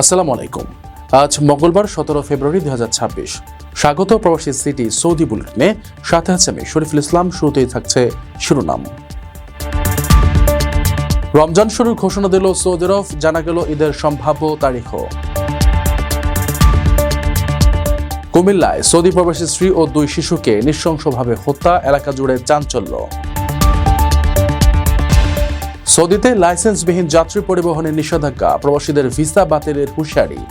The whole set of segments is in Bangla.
আসসালামু আলাইকুম। আজ মঙ্গলবার 17 ফেব্রুয়ারি 2026। স্বাগত প্রবাসী সিটি সৌদি বুলেটিনে, সাথে আছে আমি শরীফুল ইসলাম। শুরুতেই থাকছে শিরোনাম। রমজান শুরুর ঘোষণা দিল সৌদি আরব, জানা গেল ঈদের সম্ভাব্য তারিখও। কুমিল্লায় সৌদি প্রবাসী স্ত্রী ও 2 শিশুকে নৃশংসভাবে হত্যা, এলাকা জুড়ে চাঞ্চল্য। সৌদিতে লাইসেন্সবিহীন যাত্রী পরিবহনের নিষেধাজ্ঞা, প্রবাসীদের ভিসা বাতিলের হুঁশিয়ারি।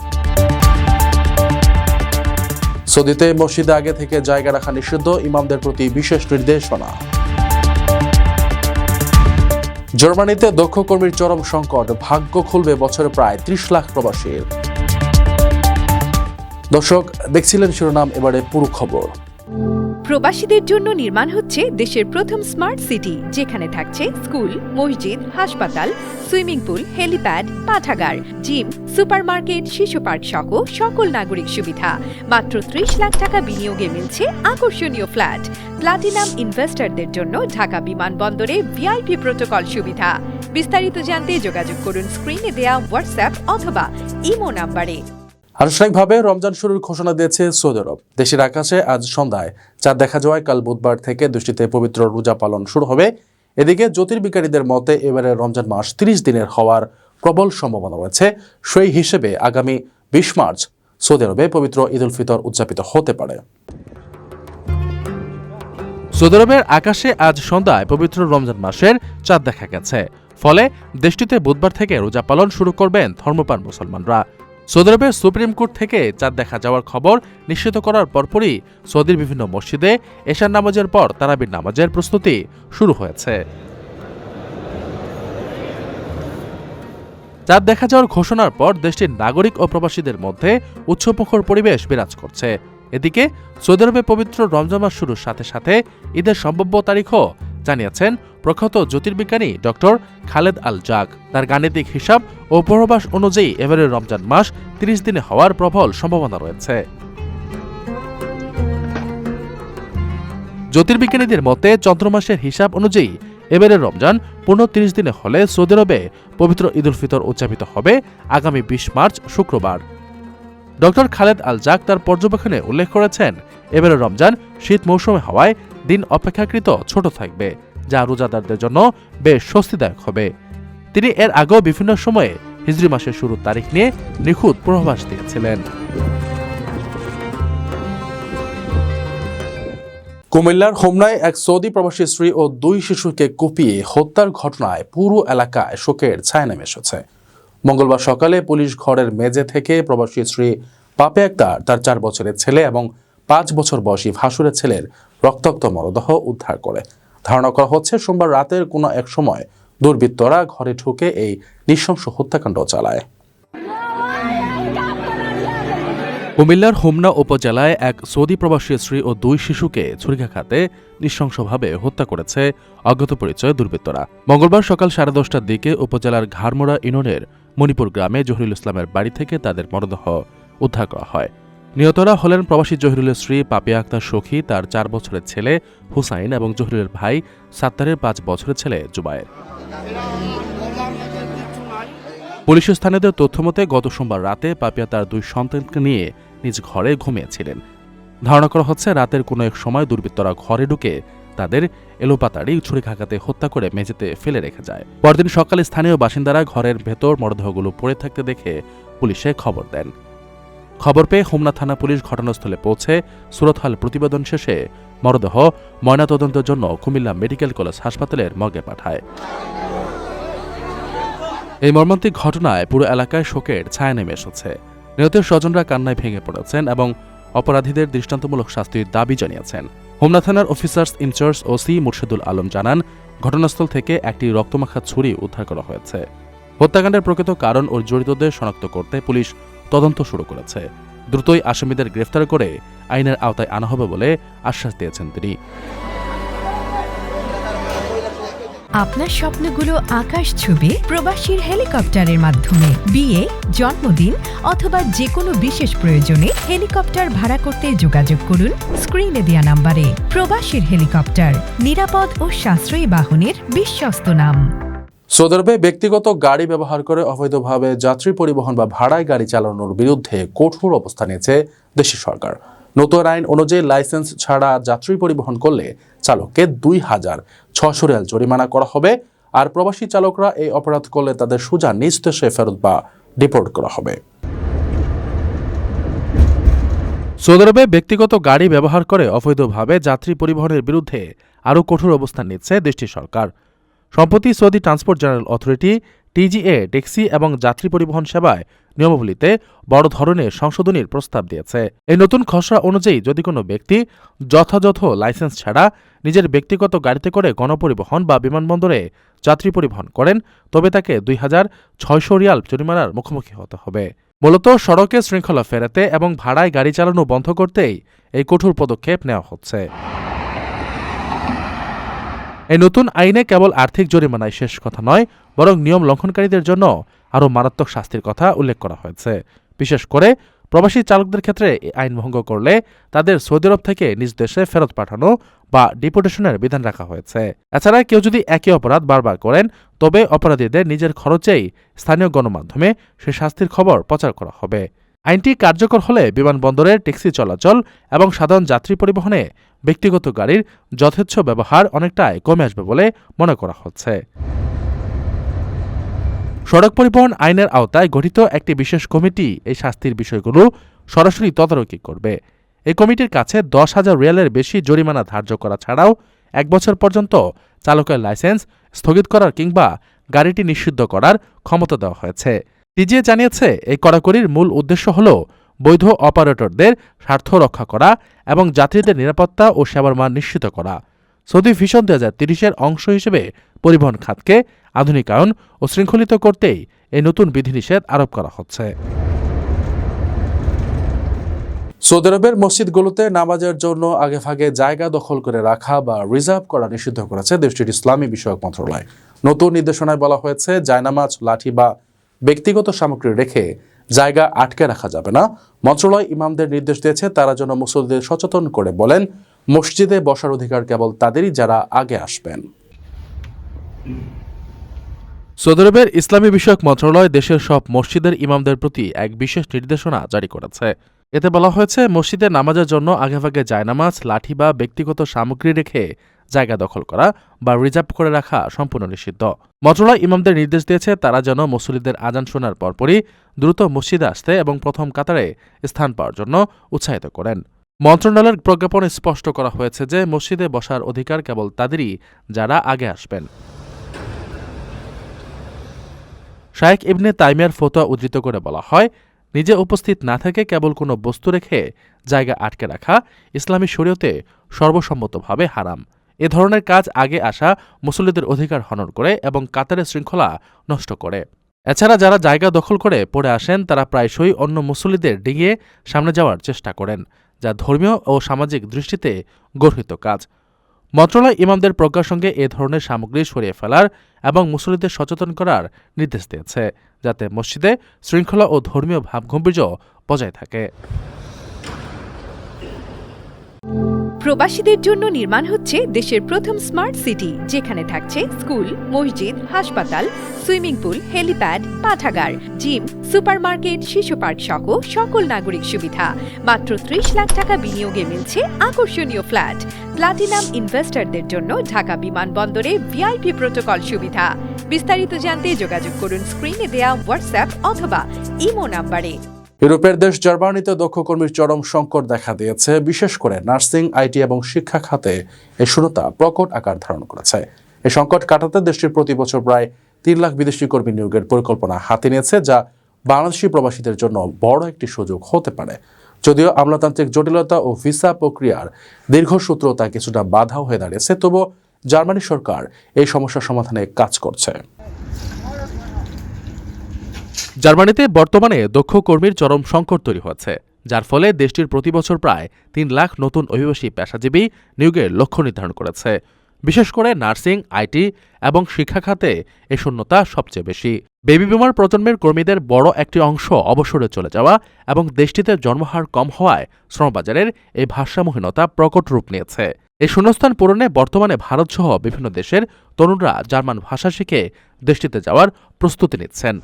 সৌদিতে মসজিদে আগে থেকে জায়গা রাখা নিষিদ্ধ, ইমামদের প্রতি বিশেষ নির্দেশনা। জার্মানিতে দক্ষ কর্মীর চরম সংকট, ভাগ্য খুলবে বছরে প্রায় 30 লাখ প্রবাসীর। দর্শক, দেখছিলেন শিরোনাম, এবারে পুরো খবর। প্রবাসীদের জন্য নির্মাণ হচ্ছে দেশের প্রথম স্মার্ট সিটি, যেখানে থাকছে স্কুল, মসজিদ, হাসপাতাল, সুইমিং পুল, হেলিপ্যাড, পাঠাগার, জিম, সুপারমার্কেট, শিশু পার্ক সহ সকল নাগরিক সুবিধা। মাত্র 30 লাখ টাকা বিনিয়োগে মিলছে আকর্ষণীয় ফ্ল্যাট। প্লাটিনাম ইনভেস্টরদের জন্য ঢাকা বিমানবন্দরে ভিআইপি প্রোটোকল সুবিধা। বিস্তারিত জানতে যোগাযোগ করুন স্ক্রিনে দেয়া হোয়াটসঅ্যাপ অথবা ইমো নাম্বারে। আনুষ্ঠানিকভাবে রমজান শুরুর ঘোষণা দিয়েছে সৌদি আরব। দেশের আকাশে আজ সন্ধ্যায় চাঁদ দেখা যাওয়ায় কাল বুধবার থেকে দেশটিতে পবিত্র রোজা পালন শুরু হবে। এদিকে জ্যোতির্বিজ্ঞানীদের মতে এবারে রমজান মাস 30 দিনের হওয়ার প্রবল সম্ভাবনা রয়েছে। সেই হিসেবে আগামী 20 মার্চ সৌদি আরবে পবিত্র ঈদ উল ফিতর উদযাপিত হতে পারে। সৌদি আরবের আকাশে আজ সন্ধ্যায় পবিত্র রমজান মাসের চাঁদ দেখা গেছে। ফলে দেশটিতে বুধবার থেকে রোজা পালন শুরু করবেন ধর্মপ্রাণ মুসলমানরা। সৌদি আরবের সুপ্রিম কোর্ট থেকে চাঁদ দেখা যাওয়ার খবর নিশ্চিত করার পরপরই সৌদির বিভিন্ন মসজিদে এশার নামাজের পর তারাবির নামাজের প্রস্তুতি শুরু হয়েছে। চাঁদ দেখা যাওয়ার ঘোষণার পর দেশটির নাগরিক ও প্রবাসীদের মধ্যে উৎসবমুখর পরিবেশ বিরাজ করছে। এদিকে সৌদি আরবে পবিত্র রমজান মাস শুরুর সাথে সাথে ঈদের সম্ভাব্য তারিখও জানিয়েছেন প্রখ্যাত জ্যোতির্বিজ্ঞানী ডক্টর খালেদ আল জাক। তার গাণিতিক হিসাব ও পূর্বাভাস অনুযায়ী এবারের রমজান মাস 30 দিনে হওয়ার প্রবল সম্ভাবনা রয়েছে। জ্যোতির্বিজ্ঞানীদের মতে চন্দ্রমাসের হিসাব অনুযায়ী এবারের রমজান পূর্ণ 30 দিনে হলে সৌদি আরবে পবিত্র ঈদ উল ফিতর উদযাপিত হবে আগামী 20 মার্চ শুক্রবার। ডক্টর খালেদ আল জাক তার পর্যবেক্ষণে উল্লেখ করেছেন, এবারের রমজান শীত মৌসুমে হওয়ায় দিন অপেক্ষাকৃত ছোট থাকবে, যা রোজাদারদের জন্য বেশ স্বস্তিদায়ক হবে। তিনি এর আগেও বিভিন্ন সময়ে হিজরি মাসের শুরুর তারিখ নিয়ে নিখুঁত পূর্বাভাস দিয়েছিলেন। কুমিল্লার হোমনায় এক সৌদি প্রবাসী স্ত্রী ও 2 শিশুকে কুপিয়ে হত্যার ঘটনায় পুরো এলাকায় শোকের ছায়া নেমে এসেছে। মঙ্গলবার সকালে পুলিশ ঘরের মেঝে থেকে প্রবাসী স্ত্রী পাপে আক্তার, তার 4 বছরের ছেলে এবং 5 বছর বয়সী ভাসুরের ছেলের রক্তাক্ত মরদেহ উদ্ধার করে। ধারণা করা হচ্ছে সোমবার রাতের কোনো এক সময় দুর্বৃত্তরা ঘরে ঢুকে এই নৃশংস হত্যাকাণ্ড চালায়। কুমিল্লার হোমনা উপজেলায় এক সৌদি প্রবাসী স্ত্রী ও 2 শিশুকে ছুরিকাঘাতে নৃশংসভাবে হত্যা করেছে অজ্ঞাত পরিচয় দুর্বৃত্তরা। মঙ্গলবার সকাল 10:30টার দিকে উপজেলার ঘাড়মোড়া ইউনিয়নের মণিপুর গ্রামে জহিরুল ইসলামের বাড়ি থেকে তাদের মরদেহ উদ্ধার করা হয়। নিহতরা হলেন প্রবাসী জহিরুলের স্ত্রী পাপিয়া আক্তার সখী, তার 4 বছরের ছেলে হুসাইন এবং জহিরুলের ভাই সাত্তারের 5 বছরের ছেলে জুবায়ের। পুলিশের স্থানীয়দের তথ্যমতে গত সোমবার রাতে পাপিয়া তার 2 সন্তানকে নিয়ে নিজ ঘরে ঘুমিয়েছিলেন। ধারণা করা হচ্ছে রাতের কোনো এক সময় দুর্বৃত্তরা ঘরে ঢুকে তাদের এলোপাতাড়ি ছুরিকাঘাতে হত্যা করে মেঝেতে ফেলে রেখে যায়। পরদিন সকালে স্থানীয় বাসিন্দারা ঘরের ভেতর মরদেহগুলো পড়ে থাকতে দেখে পুলিশে খবর দেন। খবর পেয়ে হোমনা থানা পুলিশ ঘটনাস্থলে পৌঁছে সুরতহাল প্রতিবেদন শেষে মরদেহ ময়নাতদন্তের জন্য কুমিল্লা মেডিকেল কলেজ হাসপাতালের মর্গে পাঠায়। এই মর্মান্তিক ঘটনায় পুরো এলাকায় শোকের ছায়া নেমে এসেছে। নিহতের স্বজনরা কান্নায় ভেঙে পড়েছেন এবং অপরাধীদের দৃষ্টান্তমূলক শাস্তির দাবি জানিয়েছেন। হোমনা থানার officers incharge OC Murshidul Alam জানান, ঘটনাস্থল থেকে একটি রক্তমাখা ছুরি উদ্ধার করা হয়েছে। হত্যাকাণ্ডের প্রকৃত কারণ ও জড়িতদের শনাক্ত করতে পুলিশ তদন্ত শুরু করেছে। দ্রুতই আসামিদের গ্রেফতার করে আইনের আওতায় আনা হবে বলে আশ্বাস দিয়েছেন তিনি। আপনার স্বপ্নগুলো আকাশ ছুবে প্রবাসীর হেলিকপ্টারের মাধ্যমে। বিয়ে, জন্মদিন অথবা যে কোনো বিশেষ প্রয়োজনে হেলিকপ্টার ভাড়া করতে যোগাযোগ করুন স্ক্রিনে দেয়া নাম্বারে। প্রবাসীর হেলিকপ্টার, নিরাপদ ও সাশ্রয়ী বাহনের বিশ্বস্ত নাম। সৌদি আরবে ব্যক্তিগত গাড়ি ব্যবহার করে অবৈধভাবে যাত্রী পরিবহন বা ভাড়ায় গাড়ি চালানোর বিরুদ্ধে কঠোর অবস্থান নিয়েছে দেশের সরকার। নতুন আইন অনুযায়ী লাইসেন্স ছাড়া যাত্রী পরিবহন করলে চালককে 2,600 রিয়াল জরিমানা করা হবে, আর প্রবাসী চালকরা এই অপরাধ করলে তাদের সোজা নিজ দেশে ফেরত বা ডিপোর্ট করা হবে। সৌদি আরবে ব্যক্তিগত গাড়ি ব্যবহার করে অবৈধভাবে যাত্রী পরিবহনের বিরুদ্ধে আরও কঠোর অবস্থান নিচ্ছে দেশটির সরকার। সম্প্রতি Saudi transport general authority TGA taxi এবং যাত্রী পরিবহন সেবায় নিয়মাবলীতে বড় ধরনের সংশোধনীর প্রস্তাব দিয়েছে। এই নতুন খসড়া অনুযায়ী যদি কোনো ব্যক্তি যথাযথ লাইসেন্স ছাড়া নিজের ব্যক্তিগত গাড়িতে করে গণপরিবহন বা বিমানবন্দরে যাত্রী পরিবহন করেন, তবে তাকে 2,600 রিয়াল জরিমানার মুখোমুখি হতে হবে। মূলত সড়কে শৃঙ্খলা ফেরাতে এবং ভাড়ায় গাড়ি চালানো বন্ধ করতেই এই কঠোর পদক্ষেপ নেওয়া হচ্ছে। এই নতুন আইনে কেবল আর্থিক জরিমানায় শেষ কথা নয়, বরং নিয়ম লঙ্ঘনকারীদের জন্য আরও মারাত্মক শাস্তির কথা উল্লেখ করা হয়েছে। বিশেষ করে প্রবাসী চালকদের ক্ষেত্রে এই আইন ভঙ্গ করলে তাদের সৌদি আরব থেকে নিজ দেশে ফেরত পাঠানো বা ডিপোর্টেশনের বিধান রাখা হয়েছে। এছাড়া কেউ যদি একই অপরাধ বারবার করেন, তবে অপরাধীদের নিজের খরচেই স্থানীয় গণমাধ্যমে সে শাস্তির খবর প্রচার করা হবে। আইনটি কার্যকর হলে বিমানবন্দরের ট্যাক্সি চলাচল এবং সাধারণ যাত্রী পরিবহনে ব্যক্তিগত গাড়ির যথেচ্ছ ব্যবহার অনেকটাই কমে আসবে বলে মনে করা হচ্ছে। সড়ক পরিবহন আইনের আওতায় গঠিত একটি বিশেষ কমিটি এই শাস্তির বিষয়গুলো সরাসরি তদারকি করবে। এই কমিটির কাছে 10,000 রিয়ালের বেশি জরিমানা ধার্য করা ছাড়াও 1 বছর পর্যন্ত চালকের লাইসেন্স স্থগিত করার কিংবা গাড়িটি নিষিদ্ধ করার ক্ষমতা দেওয়া হয়েছে। টিজিএ জানিয়েছে, এই কড়াকড়ির মূল উদ্দেশ্য হল বৈধ অপারেটরদের স্বার্থ রক্ষা করা এবং যাত্রীদের নিরাপত্তা ও সেবার মান নিশ্চিত করা। সৌদি ভিশন 2030-এর অংশ হিসেবে পরিবহন খাতকে আধুনিকায়ন ও শৃঙ্খলিত করতেই এই নতুন বিধিনিষেধ আরোপ করা হচ্ছে। সৌদি আরবের মসজিদগুলোতে নামাজের জন্য আগেভাগে জায়গা দখল করে রাখা বা রিজার্ভ করা নিষিদ্ধ করেছে দেশটির ইসলামী বিষয়ক মন্ত্রণালয়। নতুন নির্দেশনায় বলা হয়েছে, জায়নামাজ, লাঠি বা ব্যক্তিগত সামগ্রী রেখে জায়গা আটকে রাখা যাবে না। মন্ত্রণালয় ইমামদের নির্দেশ দিয়েছে তারা যেন মুসল্লিদের সচেতন করে বলেন, মসজিদে বসার অধিকার কেবল তাদেরই যারা আগে আসবেন। সৌদি আরবের ইসলামী বিষয়ক মন্ত্রণালয় দেশের সব মসজিদের ইমামদের প্রতি এক বিশেষ নির্দেশনা জারি করেছে। এতে বলা হয়েছে, মসজিদে নামাজের জন্য আগেভাগে জায়নামাজ, লাঠি বা ব্যক্তিগত সামগ্রী রেখে জায়গা দখল করা বা রিজার্ভ করে রাখা সম্পূর্ণ নিষিদ্ধ। মন্ত্রণালয় ইমামদের নির্দেশ দিয়েছে তারা যেন মুসল্লিদের আজান শোনার পরপরই দ্রুত মসজিদে আসতে এবং প্রথম কাতারে স্থান পাওয়ার জন্য উৎসাহিত করেন। মন্ত্রণালয়ের প্রজ্ঞাপনে স্পষ্ট করা হয়েছে যে মসজিদে বসার অধিকার কেবল তাদেরই যারা আগে আসবেন। শায়েখ ইবনে তাইমিয়ার ফতোয়া উদ্ধৃত করে বলা হয়, নিজে উপস্থিত না থেকে কেবল কোনো বস্তু রেখে জায়গা আটকে রাখা ইসলামী শরীয়তে সর্বসম্মতভাবে হারাম। এ ধরনের কাজ আগে আসা মুসল্লিদের অধিকার হনন করে এবং কাতারের শৃঙ্খলা নষ্ট করে। এছাড়া যারা জায়গা দখল করে পড়ে আসেন তারা প্রায়শই অন্য মুসল্লিদের ডিঙিয়ে সামনে যাওয়ার চেষ্টা করেন, যা ধর্মীয় ও সামাজিক দৃষ্টিতে গর্হিত কাজ। মন্ত্রণালয় ইমামদের প্রজ্ঞার সঙ্গে এ ধরনের সামগ্রী সরিয়ে ফেলার এবং মুসল্লিদের সচেতন করার নির্দেশ দিয়েছে, যাতে মসজিদে শৃঙ্খলা ও ধর্মীয় ভাবগম্ভীর্য বজায় থাকে। প্রবাসীদের জন্য নির্মাণ হচ্ছে দেশের প্রথম স্মার্ট সিটি, যেখানে থাকছে স্কুল, মসজিদ, হাসপাতাল, সুইমিং পুল, হেলিপ্যাড, পাঠাগার, জিম, সুপারমার্কেট, শিশু পার্ক সহ সকল নাগরিক সুবিধা। মাত্র 30 লাখ টাকা বিনিয়োগে মিলছে আকর্ষণীয় ফ্ল্যাট। প্লাটিনাম ইনভেস্টরদের জন্য ঢাকা বিমানবন্দরে ভিআইপি প্রোটোকল সুবিধা। বিস্তারিত জানতে যোগাযোগ করুন স্ক্রিনে দেয়া হোয়াটসঅ্যাপ অথবা ইমো নাম্বারে। ইউরোপের দেশ জার্মানিতে দক্ষ কর্মীর চরম সংকট দেখা দিয়েছে। বিশেষ করে নার্সিং, আইটি এবং শিক্ষা খাতে এই শূন্যতা প্রকট আকার ধারণ করেছে। এই সংকট কাটাতে দেশটির প্রতি বছর প্রায় 3 লাখ বিদেশি কর্মী নিয়োগের পরিকল্পনা হাতে নিয়েছে, যা বাংলাদেশি প্রবাসীদের জন্য বড় একটি সুযোগ হতে পারে। যদিও আমলাতান্ত্রিক জটিলতা ও ভিসা প্রক্রিয়ার দীর্ঘসূত্রতা কিছুটা বাধাও হয়ে দাঁড়িয়েছে, তবুও জার্মানি সরকার এই সমস্যার সমাধানে কাজ করছে। জার্মানিতে বর্তমানে দক্ষ কর্মীর চরম সংকট তৈরি হয়েছে, যার ফলে দেশটির প্রতি বছর প্রায় 3 লাখ নতুন অভিবাসী পেশাজীবী নিয়োগের লক্ষ্য নির্ধারণ করেছে। বিশেষ করে নার্সিং, আইটি এবং শিক্ষা খাতে এ শূন্যতা সবচেয়ে বেশি। বেবি বুমার প্রজন্মের কর্মীদের বড় একটি অংশ অবসরে চলে যাওয়া এবং দেশটিতে জন্মহার কম হওয়ায় শ্রমবাজারের এই ভারসাম্যহীনতা প্রকট রূপ নিয়েছে। এই শূন্যস্থান পূরণে বর্তমানে ভারতসহ বিভিন্ন দেশের তরুণরা জার্মান ভাষা শিখে দেশটিতে যাওয়ার প্রস্তুতি নিচ্ছেন।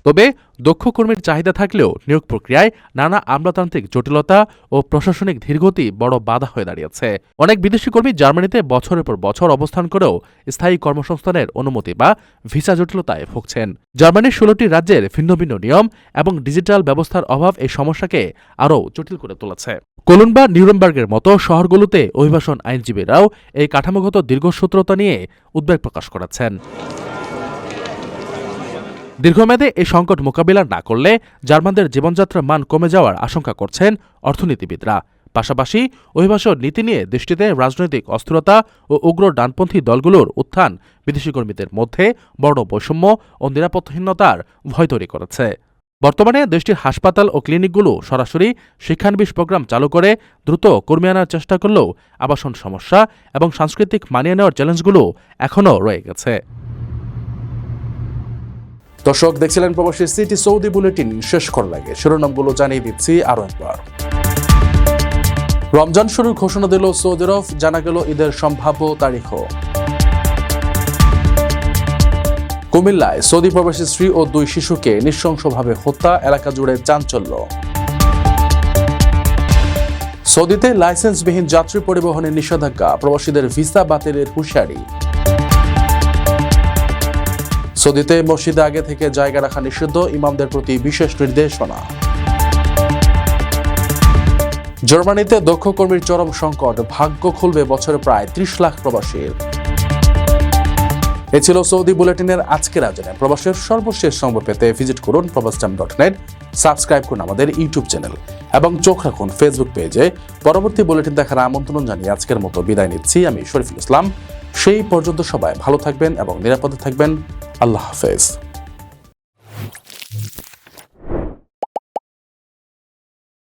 তবে দক্ষ কর্মীর চাহিদা থাকলেও নিয়োগ প্রক্রিয়ায় নানা আমলাতান্ত্রিক জটিলতা ও প্রশাসনিক ধীরগতি বড় বাধা হয়ে দাঁড়িয়েছে। অনেক বিদেশি কর্মী জার্মানিতে বছরের পর বছর অবস্থান করেও স্থায়ী কর্মসংস্থানের অনুমতি বা ভিসা জটিলতায় ভুগছেন। জার্মানির 16টি রাজ্যের ভিন্ন ভিন্ন নিয়ম এবং ডিজিটাল ব্যবস্থার অভাব এই সমস্যাকে আরও জটিল করে তুলেছে। কোলন বা নিউরেমবার্গের মতো শহরগুলোতে অভিবাসন আইনজীবীরাও এই কাঠামোগত দীর্ঘসূত্রতা নিয়ে উদ্বেগ প্রকাশ করেছেন। দীর্ঘমেয়াদে এই সংকট মোকাবিলা না করলে জার্মানদের জীবনযাত্রার মান কমে যাওয়ার আশঙ্কা করছেন অর্থনীতিবিদরা। পাশাপাশি অভিবাসন নীতি নিয়ে দেশটিতে রাজনৈতিক অস্থিরতা ও উগ্র ডানপন্থী দলগুলোর উত্থান বিদেশি কর্মীদের মধ্যে বড় বৈষম্য ও নিরাপত্তাহীনতার ভয় তৈরি করেছে। বর্তমানে দেশটির হাসপাতাল ও ক্লিনিকগুলো সরাসরি শিক্ষানবিশ প্রোগ্রাম চালু করে দ্রুত কর্মী আনার চেষ্টা করলেও আবাসন সমস্যা এবং সাংস্কৃতিক মানিয়ে নেওয়ার চ্যালেঞ্জগুলো এখনও রয়ে গেছে। দর্শক, দেখছিলেন প্রবাসী সিটি সৌদি বুলেটিন। শেষ করার আগে শিরোনামগুলো জানিয়ে দিচ্ছি আরও একবার। রমজান শুরুর ঘোষণা দিল সৌদি আরব, জানা গেল ঈদের সম্ভাব্য তারিখও। কুমিল্লায় সৌদি প্রবাসী স্ত্রী ও 2 শিশুকে নৃশংসভাবে হত্যা, এলাকা জুড়ে চাঞ্চল্য। সৌদিতে লাইসেন্সবিহীন যাত্রী পরিবহনের নিষেধাজ্ঞা, প্রবাসীদের ভিসা বাতিলের হুঁশিয়ারি। সৌদিতে মসজিদে আগে থেকে জায়গা রাখা নিষিদ্ধ, ইমামদের প্রতি বিশেষ নির্দেশনা। জার্মানিতে দক্ষ কর্মীর চরম সংকট, ভাগ্য খুলবে বছরে প্রায় 30 লাখ প্রবাসীর। এ ছিল সৌদি বুলেটিনের আজকের আয়োজনে। প্রবাসের সর্বশেষ সংবাদ পেতে ভিজিট করুন probastown.net, সাবস্ক্রাইব করুন আমাদের ইউটিউব চ্যানেল এবং চোখ রাখুন ফেসবুক পেজে। পরবর্তী বুলেটিন দেখার আমন্ত্রণ জানিয়ে আজকের মতো বিদায় নিচ্ছি আমি শরীফুল ইসলাম। সেই পর্যন্ত সবাই ভালো থাকবেন এবং নিরাপদে থাকবেন। আল্লাহ হাফেজ।